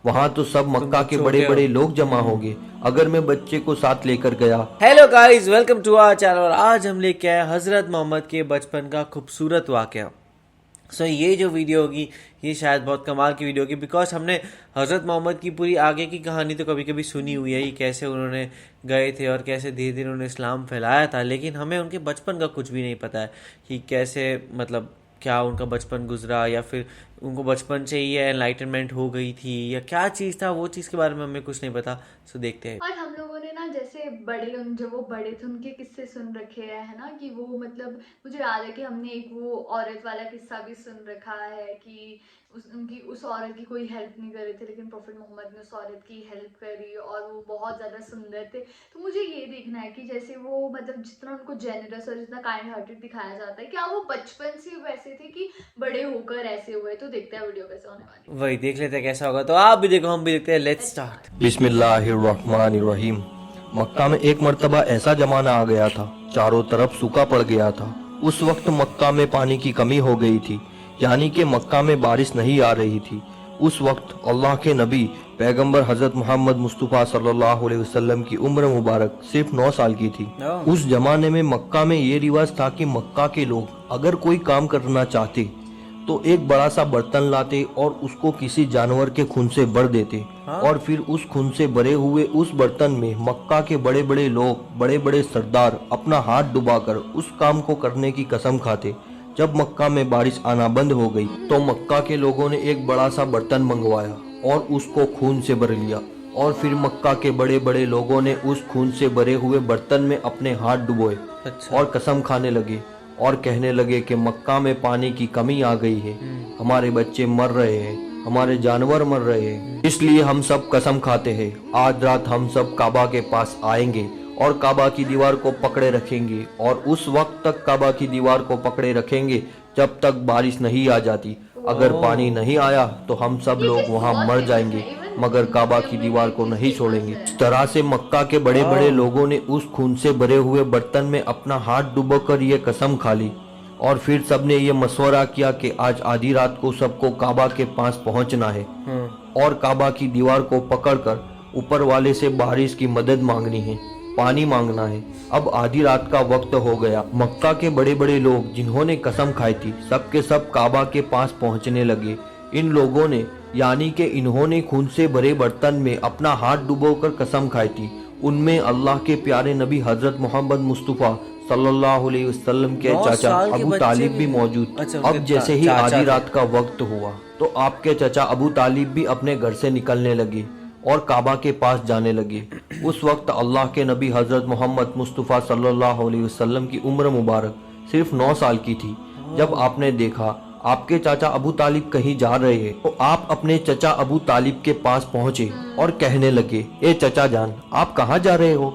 वहाँ तो सब मक्का के बड़े बड़े लोग जमा होंगे अगर मैं बच्चे को साथ लेकर गया। Hello guys, welcome to our channel. और आज हम लेके आए हजरत मोहम्मद के बचपन का खूबसूरत वाकया। ये जो वीडियो होगी ये शायद बहुत कमाल की वीडियो होगी, बिकॉज हमने हज़रत मोहम्मद की पूरी आगे की कहानी तो कभी कभी सुनी हुई है, ये कैसे उन्होंने गए थे और कैसे धीरे धीरे उन्होंने इस्लाम फैलाया था, लेकिन हमें उनके बचपन का कुछ भी नहीं पता है कि कैसे, मतलब क्या उनका बचपन गुजरा, या फिर उनको बचपन से ही एनलाइटनमेंट हो गई थी, या क्या चीज़ था, वो चीज़ के बारे में हमें कुछ नहीं पता। देखते हैं। और हम लोगों ने ना जैसे बड़े जब वो बड़े थे उनके किस्से सुन रखे हैं, है ना, कि वो मतलब मुझे याद है कि हमने एक वो औरत वाला किस्सा भी सुन रखा है कि उस औरत की कोई हेल्प नहीं कर रहे थे, लेकिन प्रॉफिट मोहम्मद ने उस औरत की हेल्प करी और वो बहुत ज़्यादा सुंदर थे। तो मुझे ये देखना है कि जैसे वो मतलब जितना उनको जेनरस और जितना काइंड हार्टेड दिखाया जाता है, क्या वो बचपन से वैसे थे कि बड़े होकर ऐसे हुए। तो देखते हैं वीडियो कैसे होने वाली। वही देख लेते हैं कैसा होगा, तो आप भी देखो हम भी देखते हैं। Let's start. बिस्मिल्लाहिर्रहमानिर्रहीम। मक्का में एक मर्तबा ऐसा जमाना आ गया था, चारों तरफ सूखा पड़ गया था। उस वक्त मक्का में पानी की कमी हो गई थी, यानी कि मक्का में बारिश नहीं आ रही थी। उस वक्त अल्लाह के नबी पैगंबर हजरत मोहम्मद मुस्तफ़ा सल्लल्लाहु अलैहि वसल्लम की उम्र मुबारक सिर्फ 9 साल की थी। उस जमाने में मक्का में ये रिवाज था कि मक्का के लोग अगर कोई काम करना चाहते तो एक बड़ा सा बर्तन लाते और उसको किसी जानवर के खून से भर देते। और फिर उस खून से भरे हुए उस बर्तन में मक्का के बड़े बड़े लोग, बड़े बड़े सरदार अपना हाथ डुबाकर उस काम को करने की कसम खाते। जब मक्का में बारिश आना बंद हो गई तो मक्का के लोगों ने एक बड़ा सा बर्तन मंगवाया और उसको खून से भर लिया, और फिर मक्का के बड़े बड़े लोगों ने उस खून से भरे हुए बर्तन में अपने हाथ डुबोए और कसम खाने लगे और कहने लगे कि मक्का में पानी की कमी आ गई है, हमारे बच्चे मर रहे हैं, हमारे जानवर मर रहे हैं, इसलिए हम सब कसम खाते हैं आज रात हम सब काबा के पास आएंगे और काबा की दीवार को पकड़े रखेंगे, और उस वक्त तक काबा की दीवार को पकड़े रखेंगे जब तक बारिश नहीं आ जाती। अगर पानी नहीं आया तो हम सब लोग वहाँ मर जाएंगे, मगर काबा की दीवार को नहीं छोड़ेंगे। इस तरह से मक्का के बड़े बड़े लोगों ने उस खून से भरे हुए बर्तन में अपना हाथ डुबोकर ये कसम खा ली, और फिर सबने ये मशवरा किया कि आज आधी रात को सबको काबा के पास पहुंचना है और काबा की दीवार को पकड़कर ऊपर वाले से बारिश की मदद मांगनी है, पानी मांगना है। अब आधी रात का वक्त हो गया। मक्का के बड़े बड़े लोग जिन्होंने कसम खाई थी सब के सब काबा के पास पहुंचने लगे। इन लोगों ने, यानी कि इन्होंने खून से भरे बर्तन में अपना हाथ डुबोकर कसम खाई थी, उनमें अल्लाह के प्यारे नबी हजरत मोहम्मद मुस्तफ़ा सल्लल्लाहु अलैहि वसल्लम के चाचा अबू तालिब भी मौजूद। अब जैसे ही आधी रात का वक्त हुआ तो आपके चाचा अबू तालिब भी अपने घर से निकलने लगे और काबा के पास जाने लगे। उस वक्त अल्लाह के नबी हजरत मोहम्मद मुस्तफ़ा सल्लल्लाहु अलैहि वसल्लम की उम्र मुबारक सिर्फ 9 साल की थी। जब आपने देखा आपके चाचा अबू तालिब कहीं जा रहे हैं तो आप अपने चाचा अबू तालिब के पास पहुंचे और कहने लगे, ए चाचा जान, आप कहाँ जा रहे हो?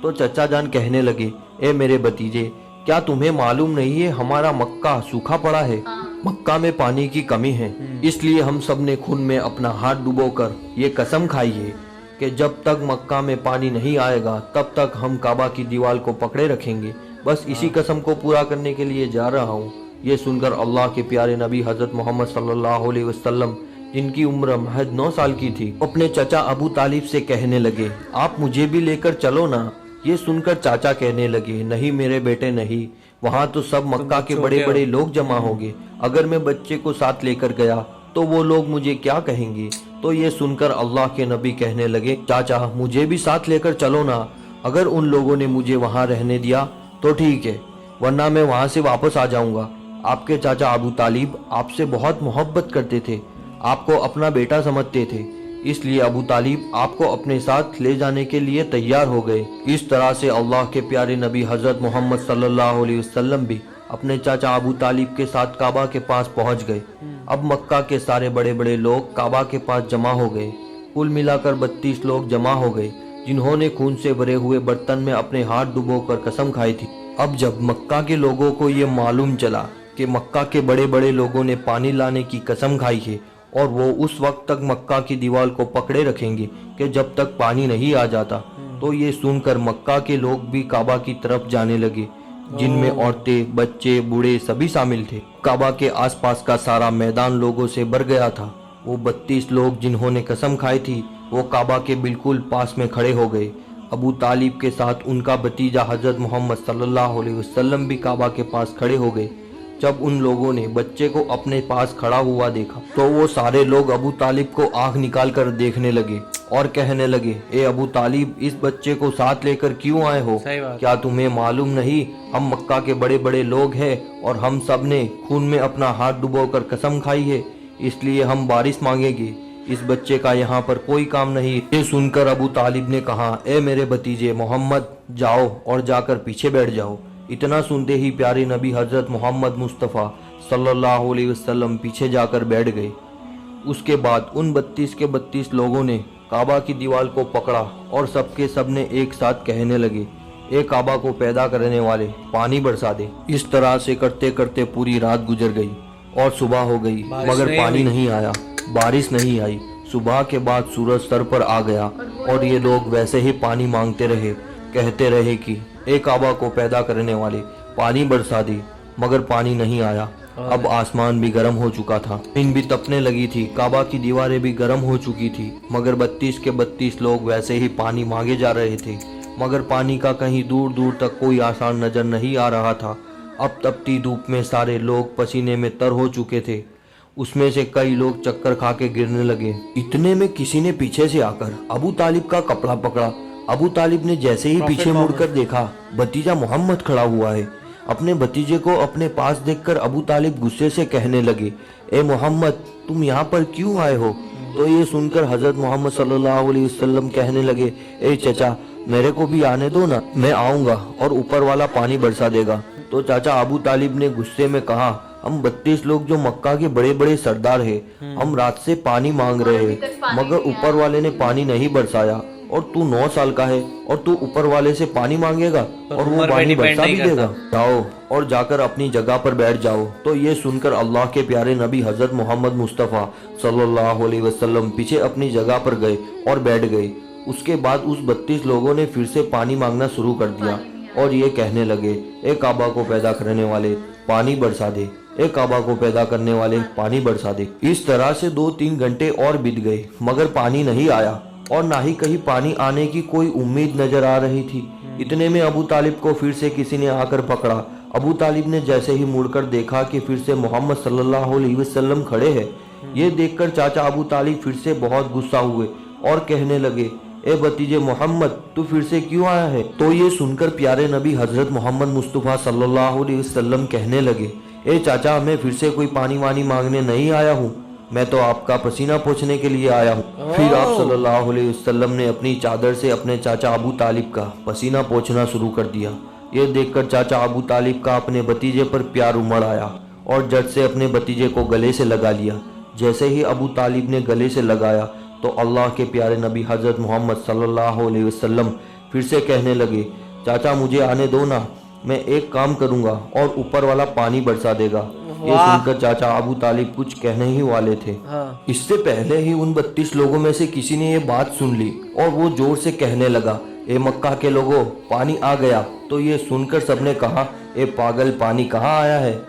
तो चाचा जान कहने लगे, ए मेरे भतीजे, क्या तुम्हें मालूम नहीं है हमारा मक्का सूखा पड़ा है, मक्का में पानी की कमी है, इसलिए हम सब ने खून में अपना हाथ डुबोकर ये कसम खाई है कि जब तक मक्का में पानी नहीं आएगा तब तक हम काबा की दीवार को पकड़े रखेंगे। बस इसी कसम को पूरा करने के लिए जा रहा हूँ। ये सुनकर अल्लाह के प्यारे नबी हजरत मोहम्मद सल्लल्लाहु अलैहि वसल्लम, जिनकी उम्र महज 9 साल की थी, अपने चाचा अबू तालिब से कहने लगे, आप मुझे भी लेकर चलो ना। ये सुनकर चाचा कहने लगे, नहीं मेरे बेटे नहीं, वहाँ तो सब मक्का के बड़े बड़े लोग जमा होंगे, अगर मैं बच्चे को साथ लेकर गया तो वो लोग मुझे क्या कहेंगे। तो ये सुनकर अल्लाह के नबी कहने लगे, चाचा मुझे भी साथ लेकर चलो ना, अगर उन लोगों ने मुझे वहाँ रहने दिया तो ठीक है, वरना मैं वहाँ से वापस आ जाऊँगा। आपके चाचा अबू तालिब आपसे बहुत मोहब्बत करते थे, आपको अपना बेटा समझते थे, इसलिए अबू तालिब आपको अपने साथ ले जाने के लिए तैयार हो गए। इस तरह से अल्लाह के प्यारे नबी हजरत मोहम्मद सल्लल्लाहु अलैहि वसल्लम भी अपने चाचा अबू तालिब के साथ काबा के पास पहुंच गए। अब मक्का के सारे बड़े बड़े लोग काबा के पास जमा हो गए। कुल मिलाकर 32 लोग जमा हो गए जिन्होंने खून से भरे हुए बर्तन में अपने हाथ डुबोकर कसम खाई थी। अब जब मक्का के लोगों को ये मालूम चला कि मक्का के बड़े बड़े लोगों ने पानी लाने की कसम खाई है और वो उस वक्त तक मक्का की दीवार को पकड़े रखेंगे कि जब तक पानी नहीं आ जाता, तो ये सुनकर मक्का के लोग भी काबा की तरफ जाने लगे, जिनमें औरतें, बच्चे, बूढ़े सभी शामिल थे। काबा के आसपास का सारा मैदान लोगों से भर गया था। वो 32 लोग जिन्होंने कसम खाई थी वो काबा के बिल्कुल पास में खड़े हो गए। अबू तालिब के साथ उनका भतीजा हजरत मोहम्मद सल्लल्लाहु अलैहि वसल्लम भी काबा के पास खड़े हो गए। जब उन लोगों ने बच्चे को अपने पास खड़ा हुआ देखा तो वो सारे लोग अबू तालिब को आंख निकाल कर देखने लगे और कहने लगे, ए अबू तालिब, इस बच्चे को साथ लेकर क्यों आए हो? सही बात। क्या तुम्हें मालूम नहीं हम मक्का के बड़े बड़े लोग हैं और हम सब ने खून में अपना हाथ डुबोकर कसम खाई है, इसलिए हम बारिश मांगेंगे। इस बच्चे का यहाँ पर कोई काम नहीं। ये सुनकर अबू तालिब ने कहा, ए मेरे भतीजे मोहम्मद, जाओ और जाकर पीछे बैठ जाओ। इतना सुनते ही प्यारे नबी हजरत मोहम्मद मुस्तफ़ा सल्लल्लाहु अलैहि वसल्लम पीछे जाकर बैठ गए। उसके बाद उन 32 के 32 लोगों ने काबा की दीवार को पकड़ा और सबके सब ने एक साथ कहने लगे, ए काबा को पैदा करने वाले, पानी बरसा दे। इस तरह से करते करते पूरी रात गुजर गई और सुबह हो गई, मगर पानी नहीं आया, बारिश नहीं आई। सुबह के बाद सूरज सर पर आ गया और ये लोग वैसे ही पानी मांगते रहे, कहते रहे कि ए काबा को पैदा करने वाले, पानी बरसा दे, मगर पानी नहीं आया। अब आसमान भी गर्म हो चुका था, जमीन भी तपने लगी थी, काबा की दीवारें भी गर्म हो चुकी थी, मगर 32 के 32 लोग वैसे ही पानी मांगे जा रहे थे, मगर पानी का कहीं दूर दूर तक कोई आसार नजर नहीं आ रहा था। अब तपती धूप में सारे लोग पसीने में तर हो चुके थे, उसमें से कई लोग चक्कर खा के गिरने लगे। इतने में किसी ने पीछे से आकर अबू तालिब का कपड़ा पकड़ा। अबू तालिब ने जैसे ही पीछे मुड़कर देखा, भतीजा मोहम्मद खड़ा हुआ है। अपने भतीजे को अपने पास देखकर अबू तालिब गुस्से से कहने लगे, ए मोहम्मद, तुम यहाँ पर क्यों आए हो? तो ये सुनकर हजरत मोहम्मद सल्लल्लाहु अलैहि वसल्लम कहने लगे, ए चचा, मेरे को भी आने दो ना, मैं आऊंगा और ऊपर वाला पानी बरसा देगा। तो चाचा अबू तालिब ने गुस्से में कहा, हम 32 लोग जो मक्का के बड़े बड़े सरदार हैं, हम रात से पानी मांग रहे हैं, मगर ऊपर वाले ने पानी नहीं बरसाया, और तू 9 साल का है और तू ऊपर वाले से पानी मांगेगा और वो पानी बरसा भी देगा? जाओ और जाकर अपनी जगह पर बैठ जाओ। तो ये सुनकर अल्लाह के प्यारे नबी हजरत मोहम्मद मुस्तफ़ा सल्लल्लाहु अलैहि वसल्लम पीछे अपनी जगह पर गए और बैठ गए। उसके बाद उस 32 लोगों ने फिर से पानी मांगना शुरू कर दिया और ये कहने लगे, ए काबा को पैदा करने वाले, पानी बरसा दे, ए काबा को पैदा करने वाले, पानी बरसा दे। इस तरह से 2-3 घंटे और बीत गए, मगर पानी नहीं आया और ना ही कहीं पानी आने की कोई उम्मीद नजर आ रही थी। इतने में अबू तालिब को फिर से किसी ने आकर पकड़ा। अबू तालिब ने जैसे ही मुड़कर देखा कि फिर से मोहम्मद सल्लल्लाहु अलैहि वसल्लम खड़े हैं। ये देखकर चाचा अबू तालिब फिर से बहुत गुस्सा हुए और कहने लगे, ए भतीजे मोहम्मद, तू फिर से क्यों आया है? तो ये सुनकर प्यारे नबी हजरत मोहम्मद मुस्तफ़ा सल्लल्लाहु अलैहि वसल्लम कहने लगे, ए चाचा, मैं फिर से कोई पानी वानी मांगने नहीं आया हूँ, मैं तो आपका पसीना पोंछने के लिए आया हूँ। फिर आप सल्लल्लाहु अलैहि वसल्लम ने अपनी चादर से अपने चाचा अबू तालिब का पसीना पोंछना शुरू कर दिया। ये देखकर चाचा अबू तालिब का अपने भतीजे पर प्यार उमड़ आया और झट से अपने भतीजे को गले से लगा लिया। जैसे ही अबू तालिब ने गले से लगाया तो अल्लाह के प्यारे नबी हजरत मोहम्मद सल्लल्लाहु अलैहि वसल्लम फिर से कहने लगे, चाचा मुझे आने दो ना, मैं एक काम करूंगा और ऊपर वाला पानी बरसा देगा। ये सुनकर चाचा अबू तालिब कुछ कहने ही वाले थे। इससे पहले ही उन 32 लोगों में से किसी ने ये बात सुन ली और वो जोर से कहने लगा, ए मक्का के लोगों, पानी आ गया। तो ये सुनकर सबने कहा, ए पागल, पानी कहाँ आया है?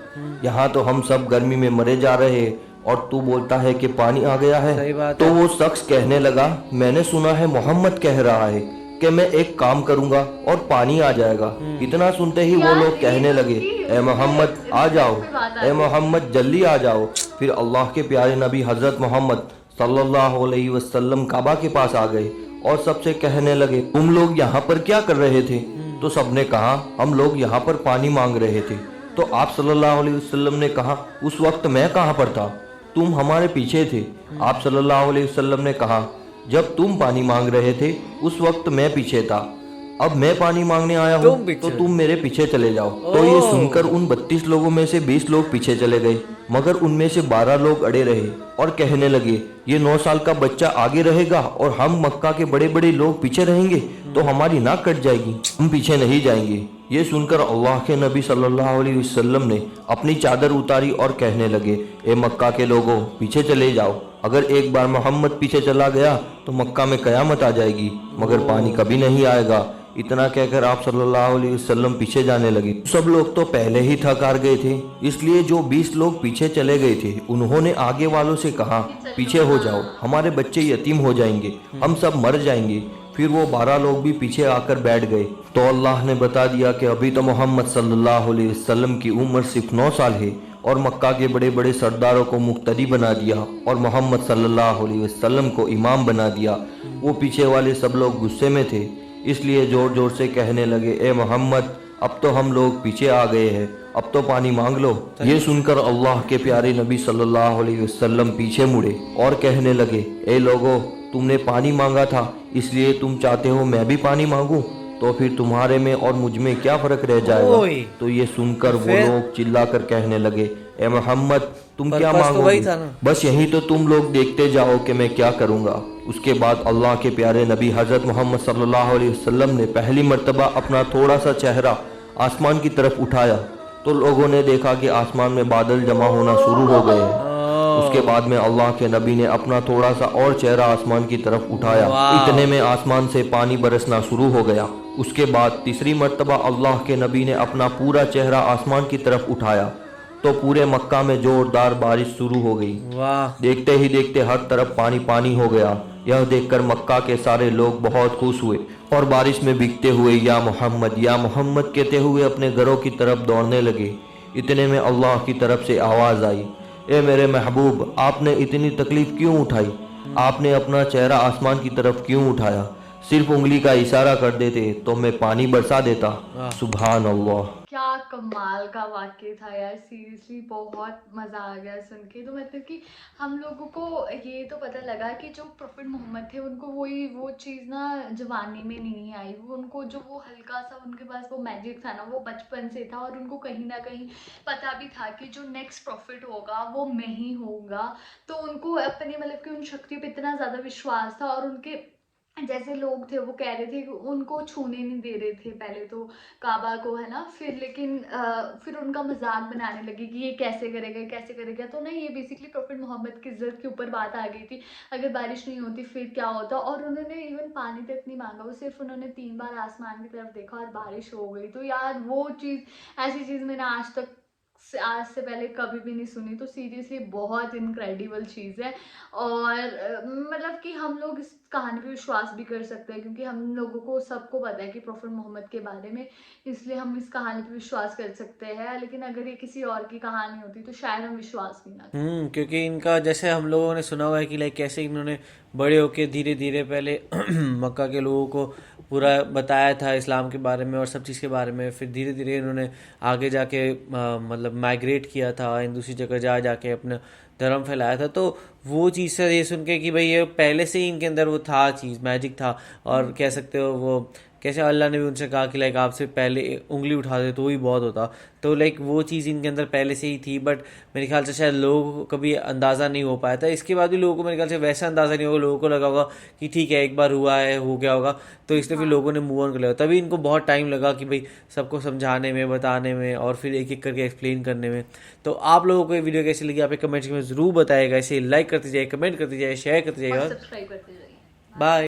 यहाँ तो हम सब गर्मी में मरे जा रहे हैं और तू बोलता है कि पानी आ गया है। तो वो शख्स कहने लगा, मैंने सुना है मोहम्मद कह रहा है कि मैं एक काम करूंगा और पानी आ जाएगा। इतना सुनते ही वो लोग कहने लगे, ए मोहम्मद आ जाओ, ए मोहम्मद जल्दी आ जाओ। फिर अल्लाह के प्यारे नबी हजरत मोहम्मद सल्लल्लाहु अलैहि वसल्लम काबा के पास आ गए और सबसे कहने लगे, तुम लोग यहाँ पर क्या कर रहे थे? तो सबने कहा, हम लोग यहाँ पर पानी मांग रहे थे। तो आप सल्लल्लाहु अलैहि वसल्लम ने कहा, उस वक्त मैं कहाँ पर था? तुम हमारे पीछे थे। आप सल्लल्लाहु अलैहि वसल्लम ने कहा, जब तुम पानी मांग रहे थे उस वक्त मैं पीछे था, अब मैं पानी मांगने आया हूँ तो तुम मेरे पीछे चले जाओ। तो ये सुनकर उन 32 लोगों में से 20 लोग पीछे चले गए, मगर उनमें से 12 लोग अड़े रहे और कहने लगे, ये 9 साल का बच्चा आगे रहेगा और हम मक्का के बड़े बड़े लोग पीछे रहेंगे तो हमारी नाक कट जाएगी, हम पीछे नहीं जाएंगे। ये सुनकर अल्लाह के नबी सल्लल्लाहु अलैहि वसल्लम ने अपनी चादर उतारी और कहने लगे, ए मक्का के लोगों, पीछे चले जाओ। अगर एक बार मोहम्मद पीछे चला गया तो मक्का में कयामत आ जाएगी, मगर पानी कभी नहीं आएगा। اتنا کہہ کر آپ صلی اللہ علیہ وسلم پیچھے جانے لگے. سب لوگ تو پہلے ہی تھک ہار گئے تھے, اس لیے جو 20 لوگ پیچھے چلے گئے تھے انہوں نے آگے والوں سے کہا پیچھے ہو جاؤ, ہمارے بچے یتیم ہو جائیں گے, ہم سب مر جائیں گے. پھر وہ 12 لوگ بھی پیچھے آ کر بیٹھ گئے. تو اللہ نے بتا دیا کہ ابھی تو محمد صلی اللہ علیہ وسلم کی عمر صرف 9 سال ہے, اور مکہ کے بڑے بڑے سرداروں کو مقتدی بنا دیا اور محمد صلی اللہ علیہ وسلم کو امام بنا دیا. وہ پیچھے والے سب لوگ غصے میں تھے, اس لیے زور زور سے کہنے لگے اے محمد اب تو ہم لوگ پیچھے آ گئے ہیں, اب تو پانی مانگ لو. یہ سن کر اللہ کے پیارے نبی صلی اللہ علیہ وسلم پیچھے مڑے اور کہنے لگے اے لوگو, تم نے پانی مانگا تھا اس لیے تم چاہتے ہو میں بھی پانی مانگوں, تو پھر تمہارے میں اور مجھ میں کیا فرق رہ جائے گا. تو یہ سن کر وہ لوگ چلا کر کہنے لگے اے محمد تم کیا مانگو گے, بس یہی تو تم لوگ دیکھتے جاؤ کہ میں کیا کروں گا. اس کے بعد اللہ کے پیارے نبی حضرت محمد صلی اللہ علیہ وسلم نے پہلی مرتبہ اپنا تھوڑا سا چہرہ آسمان کی طرف اٹھایا تو لوگوں نے دیکھا کہ آسمان میں بادل جمع ہونا شروع ہو گئے ہیں. اس کے بعد میں اللہ کے نبی نے اپنا تھوڑا سا اور چہرہ آسمان کی طرف اٹھایا, اتنے میں آسمان سے پانی برسنا شروع ہو گیا. اس کے بعد تیسری مرتبہ اللہ کے نبی نے اپنا پورا چہرہ آسمان کی طرف اٹھایا تو پورے مکہ میں زوردار بارش شروع ہو گئی. دیکھتے ہی دیکھتے ہر طرف پانی پانی ہو گیا. یہ دیکھ کر مکہ کے سارے لوگ بہت خوش ہوئے اور بارش میں بھیگتے ہوئے یا محمد کہتے ہوئے اپنے گھروں کی طرف دوڑنے لگے. اتنے میں اللہ کی طرف سے آواز آئی اے میرے محبوب آپ نے اتنی تکلیف کیوں اٹھائی, آپ نے اپنا چہرہ آسمان کی طرف کیوں اٹھایا, صرف انگلی کا اشارہ کر دیتے تو میں پانی برسا دیتا. سبحان اللہ. کیا کمال کا واقعہ تھا یار, سیریسلی بہت مزہ آ گیا سن کے. تو مطلب کہ ہم لوگوں کو یہ تو پتہ لگا کہ جو پروفٹ محمد تھے ان کو وہ چیز نا جوانی میں نہیں آئی, وہ ان کو جو وہ ہلکا سا ان کے پاس وہ میجک تھا نا وہ بچپن سے تھا, اور ان کو کہیں نہ کہیں پتہ بھی تھا کہ جو نیکسٹ پروفٹ ہوگا وہ میں ہی ہوگا. تو ان کو اپنی مطلب کہ ان شکتیوں پہ اتنا زیادہ وشواس تھا, اور ان کے جیسے لوگ تھے وہ کہہ رہے تھے کہ ان کو چھونے نہیں دے رہے تھے پہلے تو کعبہ کو, ہے نا, لیکن پھر ان کا مذاق بنانے لگے کہ یہ کیسے کرے گا. تو نہیں, یہ بیسکلی پروفٹ محمد کی عزت کے اوپر بات آ گئی تھی. اگر بارش نہیں ہوتی پھر کیا ہوتا, اور انہوں نے ایون پانی تک نہیں مانگا, وہ صرف انہوں نے 3 بار آسمان کی طرف دیکھا اور بارش ہو گئی. تو یار وہ چیز, ایسی چیز میں نے آج سے پہلے کبھی بھی نہیں سنی. تو سیریسلی بہت انکریڈیبل چیز ہے, اور مطلب کہ ہم لوگ اس کہانی پہ وشواس بھی کر سکتے ہیں کیونکہ ہم لوگوں کو سب کو پتہ ہے کہ پروفٹ محمد کے بارے میں, اس لیے ہم اس کہانی پہ وشواس کر سکتے ہیں. لیکن اگر یہ کسی اور کی کہانی ہوتی تو شاید ہم وشواس بھی نہ کرتے. کیونکہ ان کا جیسے ہم لوگوں نے سنا ہوا ہے کہ کیسے انہوں نے بڑے ہو کے دھیرے دھیرے پہلے مکہ کے لوگوں کو پورا بتایا تھا اسلام کے بارے میں اور سب چیز کے بارے میں, پھر دھیرے دھیرے انہوں نے آگے جا کے مطلب مائگریٹ کیا تھا, دوسری جگہ جا کے اپنا دھرم پھیلایا تھا. تو وہ چیز سے یہ سن کے کہ بھئی یہ پہلے سے ہی ان کے اندر وہ تھا, چیز میجک تھا, اور کہہ سکتے ہو وہ کیسے اللہ نے بھی ان سے کہا کہ آپ سے پہلے انگلی اٹھا دے تو ہی بہت ہوتا. تو وہ چیز ان کے اندر پہلے سے ہی تھی, بٹ میرے خیال سے شاید لوگوں کو کبھی اندازہ نہیں ہو پایا تھا. اس کے بعد بھی لوگوں کو میرے خیال سے ویسا اندازہ نہیں ہوگا, لوگوں کو لگا ہوگا کہ ٹھیک ہے ایک بار ہوا ہے, ہو گیا ہوگا, تو اس لیے پھر لوگوں نے موو آن کر لیا. تبھی ان کو بہت ٹائم لگا کہ بھئی سب کو سمجھانے میں, بتانے میں, اور پھر ایک ایک کر کے ایکسپلین کرنے میں. تو آپ لوگوں کو یہ ویڈیو کیسی لگی آپ کمنٹس میں ضرور بتائے گا. اسے لائک کرتے جائے, کمنٹ کرتے جائے, شیئر کرتے جائے, اور سبسکرائب کرتے جائیے. بائے.